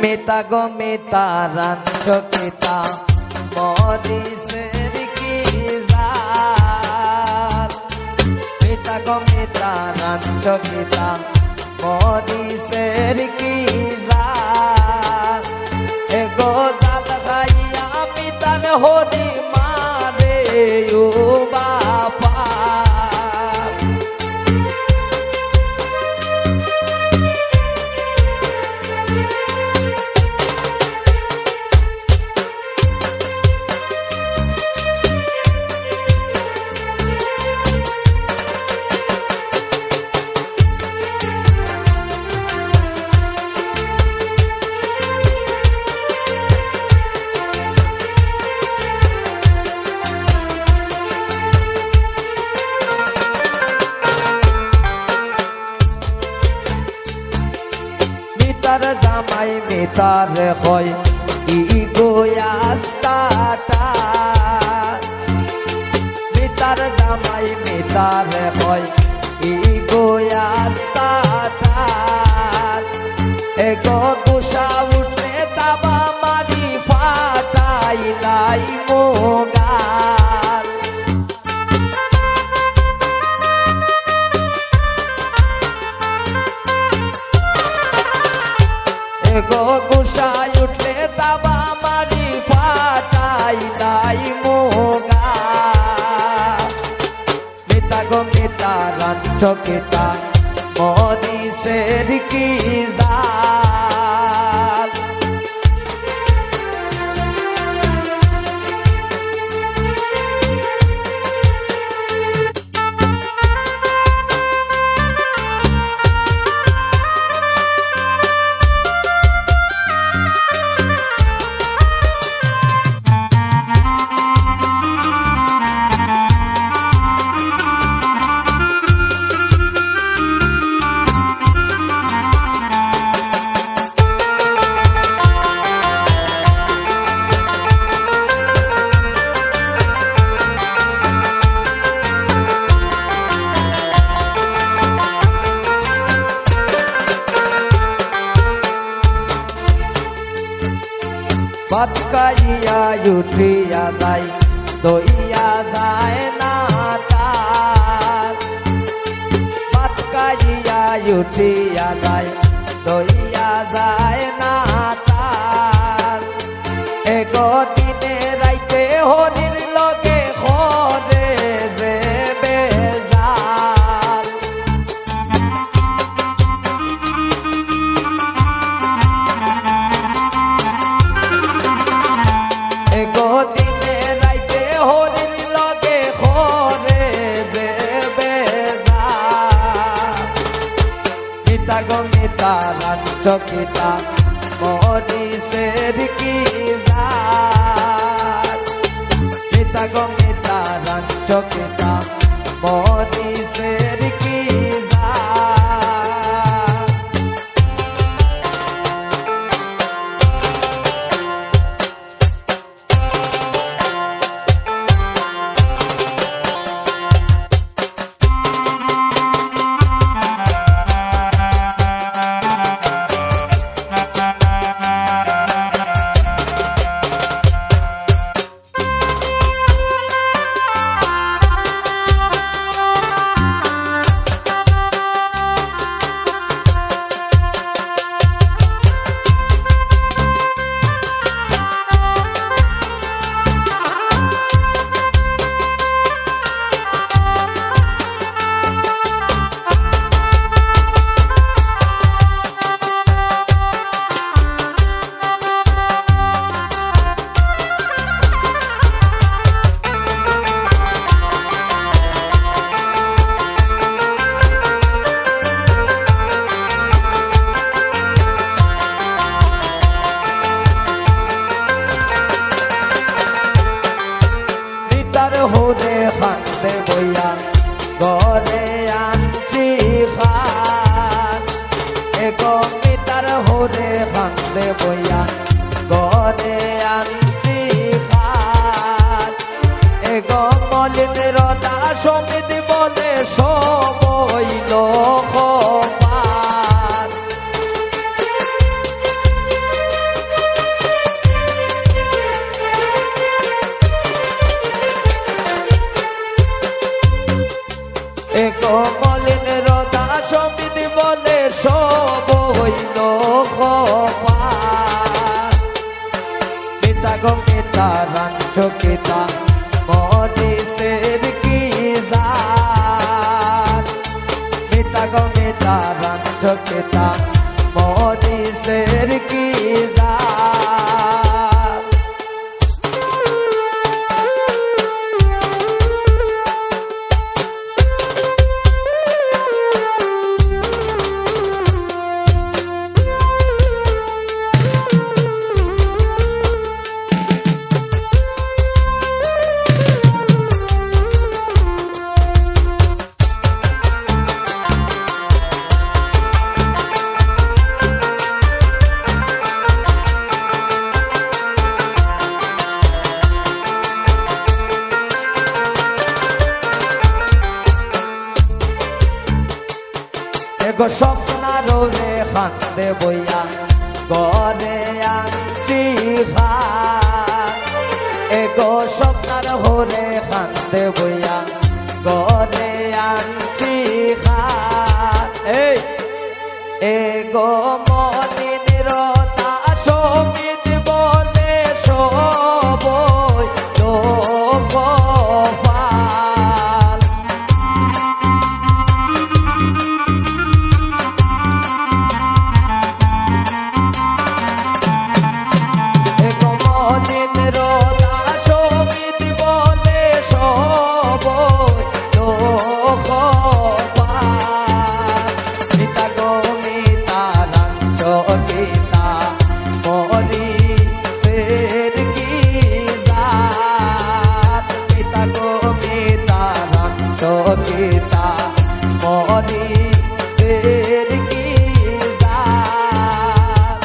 মেতা গো মেতা ranch কেতা মরিসের কি জাল মেতা গো মেতা রাঞ্চ কেতা মরিসের কি জাল এগো জাল খাইয়া মিতার হরি মারে ও বাপা মিতার জামাই মিতার হয় ই গোয়াস কাটা মিতার জামাই মিতার হয় ই গোয়াস কাটা এগো গুসা উঠে দাবা মারি ফাটাই নাই মোগাল গো গুসাই উঠলে দাবা মারি ফাটাই নাই মোগা মিতা গো মিতা রাঞ্চ কেতা মরিসের কি জাল ভাত খাইয়া উঠিয়া যায় দইয়া যায় না তার ভাত খাইয়া উঠিয়া যায় দইয়া যায় না তার এগো দিনে রাইতে হরির লগে হরে যে বেজাল এগো দিনে রাইতে হরির লগে হরে যে বেজাল মিতা গো মিতা রাঞ্চ কেতা মরিসের কি জাল মিতা গো মিতা রাঞ্চ কেতা মরিসের কি জাল হরে খান্দে বইয়া ঘরে আনছি খান এগো মিতার হরে খান্দে বইয়া ঘরে আনছি খান এগো মলিন রদা সমিত বলে সবইল খমান মরিসের কি জাত এগো স্বপ্নারো রে খান্দে বইয়া গরে আনছি খান এগো স্বপ্নার হরে খান্দে বইয়া গরে আনছি খান এগো মনির তা সমিত বলে সবই লোক গীতা মরি সের কি জাত